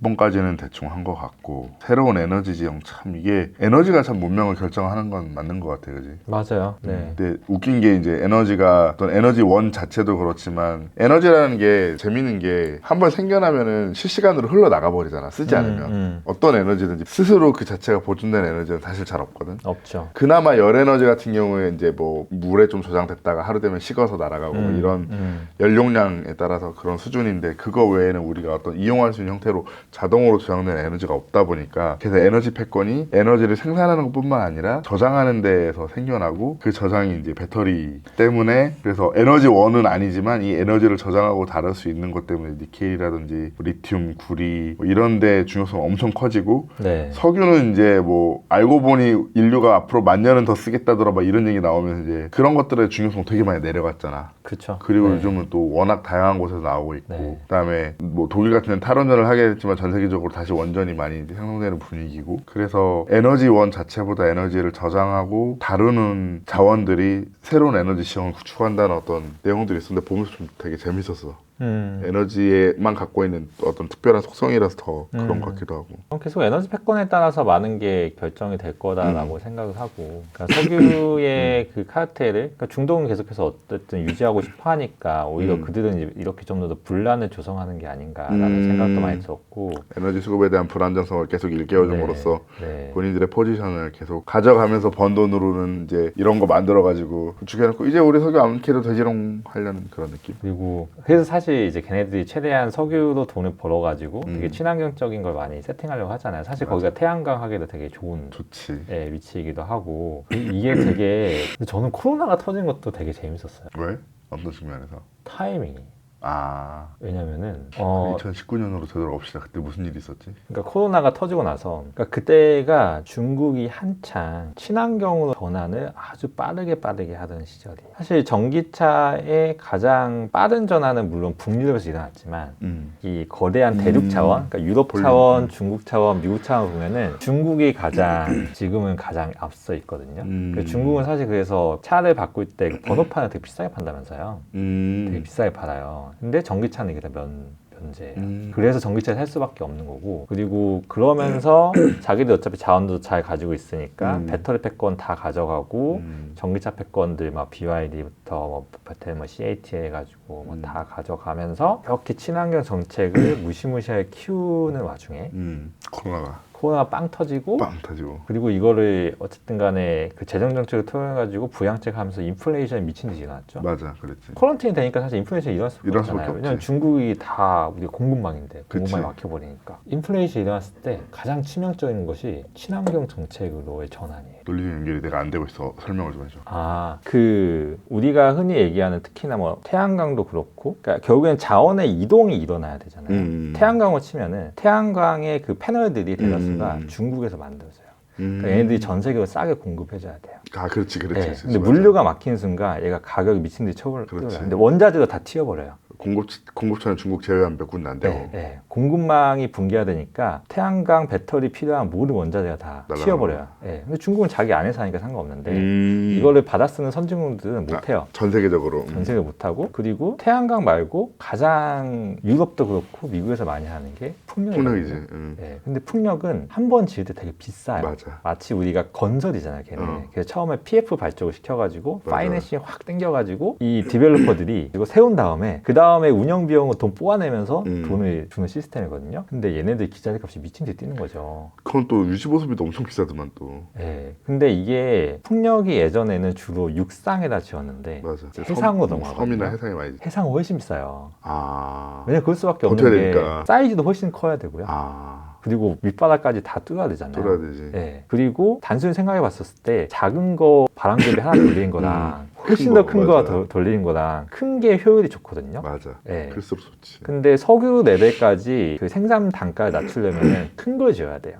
6번까지는 대충 한 것 같고 새로운 에너지 지형 참 이게 에너지가 참 문명을 결정하는 건 맞는 것 같아 그지? 맞아요. 네. 근데 웃긴 게 이제 에너지가 어떤 에너지 원 자체도 그렇지만 에너지라는 게 재밌는 게 한번 생겨나면은 실시간으로 흘러나가 버리잖아 쓰지 않으면 어떤 에너지든지 스스로 그 자체가 보존된 에너지는 사실 잘 없거든. 없죠. 그나마 열 에너지 같은 경우에 이제 뭐 물에 좀 저장됐다가 하루 되면 식어서 날아가고 뭐 이런 연용량에 따라서 그런 수준인데 그거 외에는 우리가 어떤 이용할 수 있는 형태로 자동으로 저장된 에너지가 없다 보니까 그래서 에너지 패권이 에너지를 생산하는 것뿐만 아니라 저장하는 데에서 생겨나고 그 저장이 이제 배터리 때문에 그래서 에너지 원은 아니지만 이 에너지를 저장하고 다룰 수 있는 것 때문에 니켈이라든지 리튬, 구리 뭐 이런 데 중요성이 엄청 커지고 네. 석유는 이제 뭐 알고 보니 인류가 앞으로 10,000년은 더 쓰겠다더라 막 이런 얘기 나오면서 이제 그런 것들의 중요성 되게 많이 내려갔잖아. 그렇죠. 그리고 네. 요즘은 또 워낙 다양한 곳에서 나오고 있고 네. 그다음에 뭐 독일 같은 데는 탈원전을 하게 됐지만 전 세계적으로 다시 원전이 많이 이제 생성되는 분위기고 그래서 에너지 원 자체보다 에너지를 저장하고 다루는 자원들이 새로운 에너지 시장을 구축한다는 어떤 내용들이 있었는데 보면서 좀 되게 재밌었어. 에너지에만 갖고 있는 어떤 특별한 속성이라서 더 그런 것 같기도 하고. 계속 에너지 패권에 따라서 많은 게 결정이 될 거다라고 생각을 하고 그러니까 석유의 그 카르텔을 그러니까 중동은 계속해서 어쨌든 유지하고 싶어 하니까 오히려 그들은 이제 이렇게 좀 더 분란을 조성하는 게 아닌가라는 생각도 많이 들었고 에너지 수급에 대한 불안정성을 계속 일깨워줌으로써 네. 본인들의 포지션을 계속 가져가면서 번 돈으로는 이제 이런 거 만들어가지고 구축해놓고 이제 우리 석유 안 캐도 되지롱 하려는 그런 느낌. 그리고 그래서 사실 이제 걔네들이 최대한 석유로 돈을 벌어가지고 되게 친환경적인 걸 많이 세팅하려고 하잖아요. 사실 거기가 태양광 하기도 되게 좋은 좋지. 예, 위치이기도 하고 이게 되게 근데 저는 코로나가 터진 것도 되게 재밌었어요. 왜? 어떤 측면에서? 타이밍이. 아, 왜냐면은 2019년으로 되돌아봅시다. 그때 무슨 일이 있었지? 그러니까 코로나가 터지고 나서 그러니까 그때가 중국이 한창 친환경으로 전환을 아주 빠르게 하던 시절이 사실 전기차의 가장 빠른 전환은 물론 북유럽에서 일어났지만 이 거대한 대륙 차원 그러니까 유럽 차원, 중국 차원, 미국 차원 보면은 중국이 가장 지금은 가장 앞서 있거든요. 그래서 중국은 사실 그래서 차를 바꿀 때 그 번호판을 되게 비싸게 판다면서요. 되게 비싸게 팔아요. 근데 전기차는 이게 다 면제예요. 그래서 전기차를 살 수밖에 없는 거고 그리고 그러면서 자기들 어차피 자원도 잘 가지고 있으니까 배터리 패권 다 가져가고 전기차 패권들 막 BYD부터 뭐 배터리 뭐 CATL 해가지고 뭐 다 가져가면서 이렇게 친환경 정책을 무시무시하게 키우는 와중에 코로나가 빵 터지고 그리고 이거를 어쨌든 간에 그 재정 정책을 통해 가지고 부양책 하면서 인플레이션이 미친 듯이 일어났죠. 맞아, 그랬지. 쿼런틴이 되니까 사실 인플레이션이 일어날 수밖에 없잖아요. 왜냐면 중국이 다 우리 공급망인데 공급망이 막혀버리니까. 인플레이션이 일어났을 때 가장 치명적인 것이 친환경 정책으로의 전환이에요. 논리 연결이 내가 안 되고 있어. 설명을 좀 해줘. 그 우리가 흔히 얘기하는 특히나 뭐 태양광도 그렇고 그러니까 결국엔 자원의 이동이 일어나야 되잖아요. 태양광을 치면은 태양광의 그 패널들이 대다수가 중국에서 만들어져요. 그러니까 얘네들이 전 세계로 싸게 공급해줘야 돼요. 그렇지. 네. 근데 물류가 막히는 순간 얘가 가격이 미친 듯이 뛰어올라요. 근데 원자재도 다 튀어버려요. 공급처는 중국 제외한 몇 군데 안 되고. 네. 공급망이 붕괴되니까 태양광 배터리 필요한 모든 원자재가 다 튀어버려요. 네. 근데 중국은 자기 안에서 하니까 상관없는데 이거를 받아 쓰는 선진국들은 못해요. 전 세계적으로. 전 세계 못하고 그리고 태양광 말고 가장 유럽도 그렇고 미국에서 많이 하는 게 풍력이지. 네. 근데 풍력은 한 번 지을 때 되게 비싸요. 맞아. 마치 우리가 건설이잖아요, 걔네. 그래서 처음에 PF 발족을 시켜가지고 파이낸싱 확 땡겨가지고 이 디벨로퍼들이 이거 세운 다음에 그 다음에 운영 비용을 돈 뽑아내면서 돈을 주는 시스템이거든요. 근데 얘네들 기자재 값이 미친 듯이 뛰는 거죠. 그건 또 유지 보수비도 엄청 비싸더만 또. 네. 근데 이게 풍력이 예전에는 주로 육상에다 지었는데 맞아. 해상으로 넘어가거든요. 섬이나 해상이 많이. 해상은 훨씬 비싸요. 왜냐면 왜냐면 그럴 수밖에 없는 게 되니까. 사이즈도 훨씬 커야 되고요. 그리고 밑바닥까지 다 뚫어야 되잖아요. 뚫어야 되지. 네. 그리고 단순히 생각해 봤었을 때 작은 거 바람개비 하나 돌리는 거랑 훨씬 더 큰 거 돌리는 거랑 큰 게 효율이 좋거든요. 맞아. 네. 클수록 좋지. 근데 석유 레벨까지 그 생산 단가를 낮추려면 큰 걸 지어야 돼요.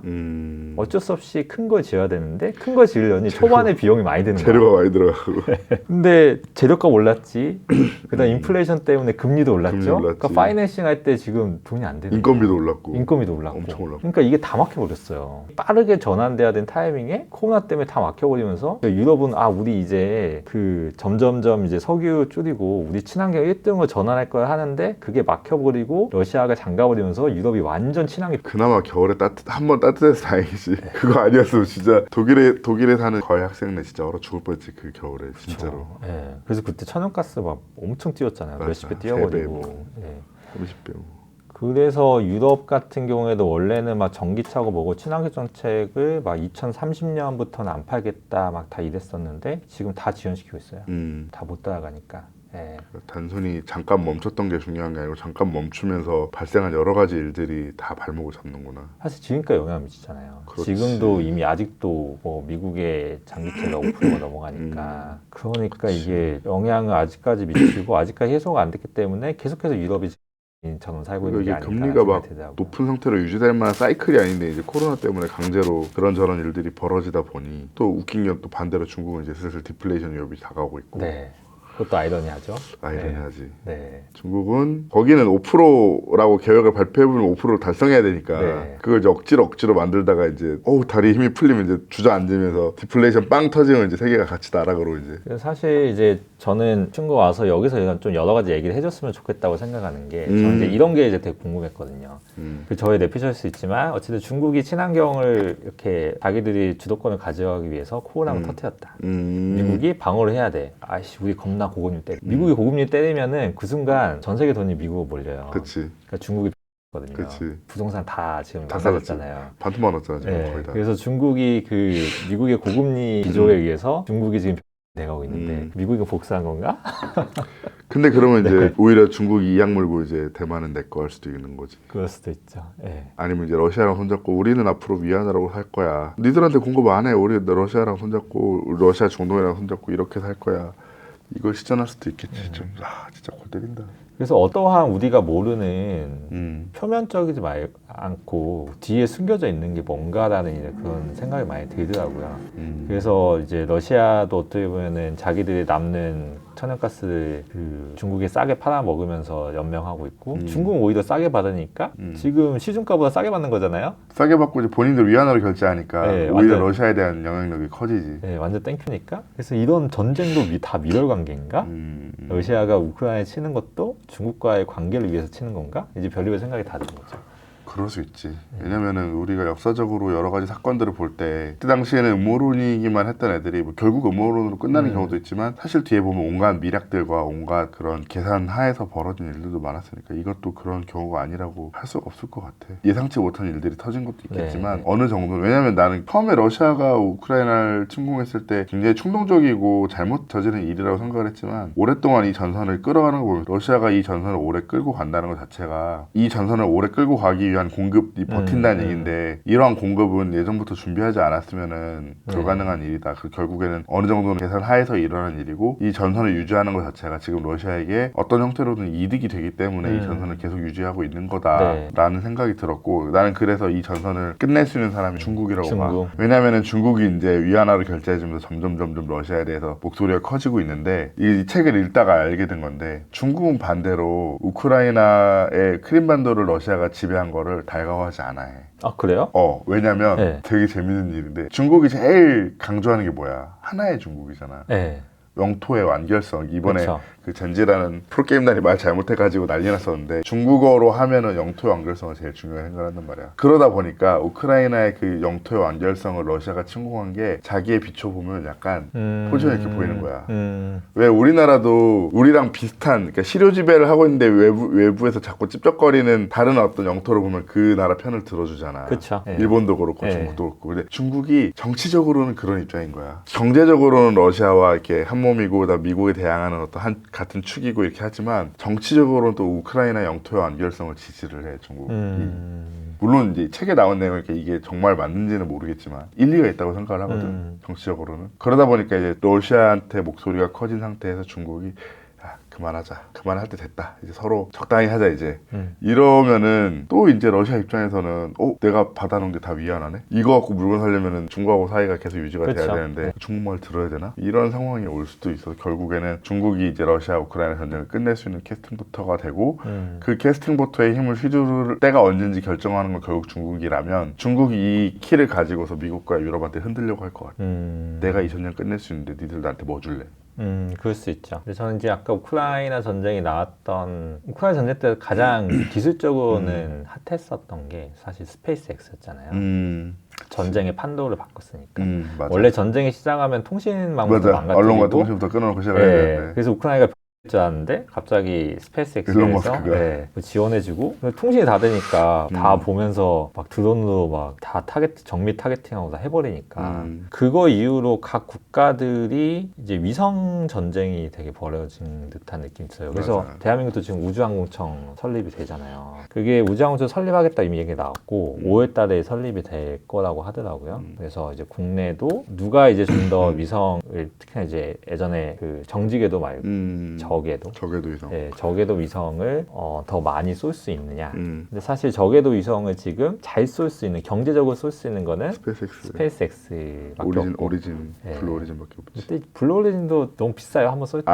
어쩔 수 없이 큰 걸 지어야 되는데 큰 걸 지으려니 초반에 비용이 많이 드는 거예요. 재료가 많이 들어가고. 근데 재료값 올랐지. 그다음 인플레이션 때문에 금리도 올랐죠. 그러니까 파이낸싱 할 때 지금 돈이 안 되는 인건비도 올랐고. 엄청 올랐고. 그러니까 이게 다 막혀버렸어요. 빠르게 전환돼야 된 타이밍에 코로나 때문에 다 막혀버리면서 유럽은 우리 이제 그 점점점 이제 석유 줄이고 우리 친환경 1등으로 전환할 거야 하는데 그게 막혀버리고 러시아가 잠가버리면서 유럽이 완전 친환경. 그나마 겨울에 한 번 따뜻해서 다행이지. 그거 아니었으면 진짜 독일에 사는 거의 학생네 진짜 얼어 죽을 뻔했지 그 겨울에 진짜로. 예. 그래서 그때 천연가스 막 엄청 뛰었잖아요. 맞아. 몇십 배 뛰어버리고. 3배, 예. 30배. 그래서 유럽 같은 경우에도 원래는 막 전기차고 뭐고 친환경 정책을 막 2030년부터는 안 팔겠다 막 다 이랬었는데 지금 다 지연시키고 있어요. 다 못 따라가니까. 예. 단순히 잠깐 멈췄던 게 중요한 게 아니고 잠깐 멈추면서 발생한 여러 가지 일들이 다 발목을 잡는구나. 사실 지금까지 영향을 미치잖아요. 그렇지. 지금도 이미 아직도 뭐 미국의 장기채가 5%가 넘어가니까 그러니까 그치. 이게 영향을 아직까지 미치고 아직까지 해소가 안 됐기 때문에 계속해서 유럽이 저는 살고 있는 게 이게 아닐까 금리가 막 생각이 들더라고요. 높은 상태로 유지될 만한 사이클이 아닌데 이제 코로나 때문에 강제로 그런저런 일들이 벌어지다 보니 또 웃긴 게 또 반대로 중국은 이제 슬슬 디플레이션 위협이 다가오고 있고. 네, 그것도 아이러니하죠. 아이러니하지. 네. 중국은 거기는 5%라고 계획을 발표해보면 5%를 달성해야 되니까 네. 그걸 이제 억지로 만들다가 이제 다리에 힘이 풀리면 이제 주저앉으면서 디플레이션 빵 터지면 이제 세계가 같이 나락으로 이제. 그래서 사실 이제 저는 중국 와서 여기서 좀 여러 가지 얘기를 해줬으면 좋겠다고 생각하는 게 저는 이제 이런 게 이제 되게 궁금했거든요. 그 저의 내피셜일 수 있지만 어쨌든 중국이 친환경을 이렇게 자기들이 주도권을 가져가기 위해서 코로나를 터뜨렸다. 미국이 방어를 해야 돼. 아이씨 우리 겁나 고금리 때려. 미국이 고금리 때리면은 그 순간 전 세계 돈이 미국으로 몰려요. 그치. 그러니까 중국이 거든요. 그치. 부동산 다 지금 다 망가졌잖아요. 반토막 났잖아 지금 네, 거의 다. 그래서 중국이 그 미국의 고금리 기조에 의해서 중국이 지금 돼가고 있는데 미국이 복수한 건가? 근데 그러면 이제 네. 오히려 중국이 이악 물고 이제 대만은 내 거 할 수도 있는 거지. 그럴 수도 있죠. 네. 아니면 이제 러시아랑 손잡고 우리는 앞으로 위안화라고 살 거야. 니들한테 공급 안 해. 우리 러시아랑 손잡고 러시아 중동이랑 손잡고 이렇게 살 거야. 이걸 시전할 수도 있겠지. 좀 진짜 골 때린다. 그래서 어떠한 우리가 모르는 표면적이지 않고 뒤에 숨겨져 있는 게 뭔가라는 이제 그런 생각이 많이 들더라고요. 그래서 이제 러시아도 어떻게 보면은 자기들이 남는 천연가스를 그 중국에 싸게 팔아 먹으면서 연명하고 있고 중국은 오히려 싸게 받으니까 지금 시중가보다 싸게 받는 거잖아요. 싸게 받고 이제 본인들 위안화로 결제하니까 네, 오히려 완전. 러시아에 대한 영향력이 커지지. 네, 완전 땡큐니까. 그래서 이런 전쟁도 다 밀월 관계인가? 러시아가 우크라이나에 치는 것도 중국과의 관계를 위해서 치는 건가? 이제 별의별 생각이 다 드는 거죠. 그럴 수 있지. 왜냐면은 우리가 역사적으로 여러 가지 사건들을 볼 때 그때 당시에는 음모론이기만 했던 애들이 뭐 결국 음모론으로 끝나는 경우도 있지만 사실 뒤에 보면 온갖 미략들과 온갖 그런 계산 하에서 벌어진 일들도 많았으니까 이것도 그런 경우가 아니라고 할 수가 없을 것 같아. 예상치 못한 일들이 터진 것도 있겠지만 네. 어느 정도 왜냐면 나는 처음에 러시아가 우크라이나를 침공했을 때 굉장히 충동적이고 잘못 저지른 일이라고 생각을 했지만 오랫동안 이 전선을 끌어가는 거 보면 러시아가 이 전선을 오래 끌고 간다는 것 자체가 이 전선을 오래 끌고 가기 위한 공급이 버틴다는 얘기인데 이러한 공급은 예전부터 준비하지 않았으면은 불가능한 일이다. 그 결국에는 어느 정도는 계산 하에서 일어난 일이고 이 전선을 유지하는 것 자체가 지금 러시아에게 어떤 형태로든 이득이 되기 때문에 이 전선을 계속 유지하고 있는 거다라는 생각이 들었고 나는 그래서 이 전선을 끝낼 수 있는 사람이 중국이라고 봐. 왜냐면은 중국이 이제 위안화를 결제해주면서 점점 러시아에 대해서 목소리가 커지고 있는데 이 책을 읽다가 알게 된 건데 중국은 반대로 우크라이나의 크림반도를 러시아가 지배한 거를 달가워하지 않아 해. 아 그래요? 왜냐면 네. 되게 재밌는 일인데 중국이 제일 강조하는 게 뭐야? 하나의 중국이잖아. 네. 영토의 완결성. 이번에 그쵸. 그 젠지라는 프로게임단이 말 잘못해가지고 난리 났었는데 중국어로 하면은 영토의 완결성을 제일 중요하게 생각한단 말이야. 그러다 보니까 우크라이나의 그 영토의 완결성을 러시아가 침공한 게 자기에 비춰보면 약간 포지션 있게 보이는 거야. 왜 우리나라도 우리랑 비슷한 그러니까 실효 지배를 하고 있는데 외부에서 자꾸 찝쩍거리는 다른 어떤 영토를 보면 그 나라 편을 들어주잖아. 그쵸. 네. 일본도 그렇고 네. 중국도 그렇고. 근데 중국이 정치적으로는 그런 입장인 거야. 경제적으로는 러시아와 이렇게 한 몸이고 다 미국에 대항하는 어떤 같은 축이고 이렇게 하지만 정치적으로는 또 우크라이나 영토의 완결성을 지지를 해 중국이. 물론 이제 책에 나온 내용이 이게 정말 맞는지는 모르겠지만 일리가 있다고 생각을 하거든. 정치적으로는. 그러다 보니까 이제 러시아한테 목소리가 커진 상태에서 중국이 그만하자. 그만할 때 됐다. 이제 서로 적당히 하자 이제. 이러면은 또 이제 러시아 입장에서는 내가 받아놓은 게 다 위안화네? 이거 갖고 물건 사려면은 중국하고 사이가 계속 유지가 그쵸. 돼야 되는데 중국말 들어야 되나? 이런 상황이 올 수도 있어서 결국에는 중국이 이제 러시아 우크라이나 전쟁을 끝낼 수 있는 캐스팅부터가 되고 그 캐스팅부터의 힘을 휘두를 때가 언젠지 결정하는 건 결국 중국이라면 중국이 이 키를 가지고서 미국과 유럽한테 흔들려고 할 것 같아. 내가 이 전쟁 끝낼 수 있는데 니들 나한테 뭐 줄래? 그럴 수 있죠. 근데 저는 이제 아까 우크라이나 전쟁이 나왔던 우크라이나 전쟁 때 가장 기술적으로는 핫했었던 게 사실 스페이스 X였잖아요. 전쟁의 판도를 바꿨으니까. 맞아. 원래 전쟁이 시작하면 통신망부터 맞아. 언론과 망가뜨리고 통신부터 끊어놓고 시작해야 예, 되는데. 그래서 우크라이나가 줄 알았는데 갑자기 스페이스 일론 X에서 머스크가. 예, 지원해주고 통신이 다 되니까 다 보면서 막 드론으로 막 다 정밀 타겟팅하고 다 해버리니까 그거 이후로 각 국가들이 이제 위성 전쟁이 되게 벌어진 듯한 느낌이 들어요. 그래서 맞아요. 대한민국도 지금 우주항공청 설립이 되잖아요. 그게 우주항공청 설립하겠다 이미 얘기 나왔고 5월달에 설립이 될 거라고 하더라고요. 그래서 이제 국내도 누가 이제 좀 더 위성을 특히나 이제 예전에 그 정지궤도 말고 적외도 위성. 예, 적외도 위성을 더 많이 쏠 수 있느냐. 음. 근데 사실 적외도 위성을 지금 잘 쏠 수 있는 경제적으로 쏠 수 있는 거는 스페이스 스페이스X밖에 없고 오리진, 예. 블루 오리진밖에 없지. 근데 블루 오리진도 너무 비싸요. 한번 쏠 때.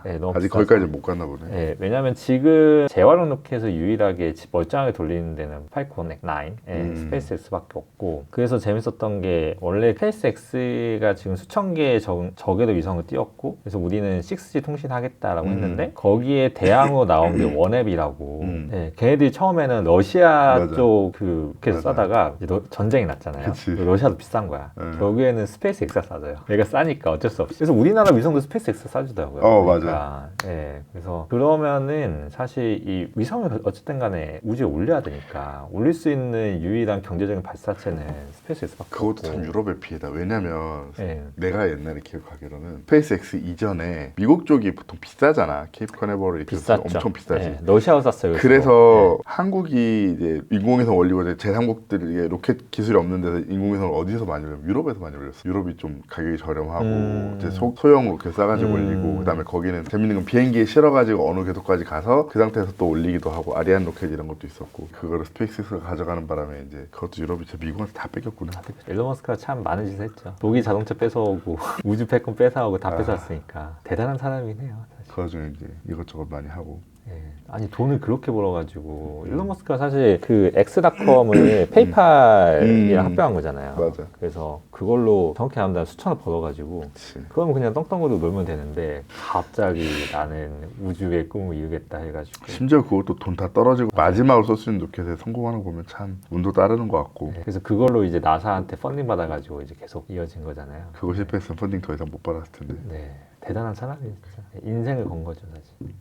예, 너무 아직 비싸서. 거기까지 못 갔나 보네. 예, 왜냐하면 지금 재활용 로켓에서 유일하게 멀쩡하게 돌리는 데는 팔콘 9, 스페이스X밖에 없고 그래서 재밌었던 게 원래 스페이스X가 지금 수천 개의 적외도 위성을 띄웠고 그래서 우리는 6G 통신하겠다라고 했는데 거기에 대항으로 나온 게 원앱이라고 예, 걔네들이 처음에는 러시아 맞아. 쪽 그 로켓을 맞아. 싸다가 이제 전쟁이 났잖아요. 그치. 러시아도 비싼 거야. 결국에는 스페이스X가 싸져요. 얘가 싸니까 어쩔 수 없이. 그래서 우리나라 위성도 스페이스X가 싸주더라고요. 맞아. 예, 그래서 그러면은 사실 이 위성을 어쨌든 간에 우주에 올려야 되니까 올릴 수 있는 유일한 경제적인 발사체는 스페이스X밖에 그것도 없고. 참 유럽의 피해다. 왜냐면 예. 내가 옛날에 기억하기로는 스페이스X 이전에 미국 쪽이 보통 비싸잖아. 케이프 커네버럴 비쌌죠. 엄청 비싸지. 예, 러시아로 샀어요. 그래서 한국이 이제 인공위성 올리고 이제 제3국들이 로켓 기술이 없는 데서 인공위성을 어디서 많이 올려? 유럽에서 많이 올렸어. 유럽이 좀 가격이 저렴하고 이제 소형 로켓 싸가지고 올리고 그다음에 거기는 재밌는 건 비행기에 실어가지고 어느 궤도까지 가서 그 상태에서 또 올리기도 하고 아리안 로켓 이런 것도 있었고 그거를 스페이스X가 가져가는 바람에 이제 그것도 유럽이 진짜 미국한테 다 뺏겼구나. 일론 머스크가 참 많은 짓을 했죠. 독일 자동차 뺏어오고 우주 패권 뺏어오고 다 뺏었으니까 대단한 사람이네요. 사실. 그 와중에 이제 이것저것 많이 하고. 예. 아니 돈을 그렇게 벌어가지고 일론 머스크가 사실 그 엑스닷컴을 페이팔이랑 합병한 거잖아요. 맞아. 그래서 그걸로 정확히 말하면 수천억 벌어가지고 그치. 그러면 그냥 떵떵거리고 놀면 되는데 갑자기 나는 우주의 꿈을 이루겠다 해가지고 심지어 그것도 돈 다 떨어지고 마지막으로 쓸 수 있는 로켓에 성공하는 거 보면 참 운도 따르는 것 같고 예. 그래서 그걸로 이제 나사한테 펀딩 받아가지고 이제 계속 이어진 거잖아요. 그거 실패했으면 펀딩 더 이상 못 받았을 텐데. 네, 대단한 사람이 진짜 인생을 건 거죠 사실.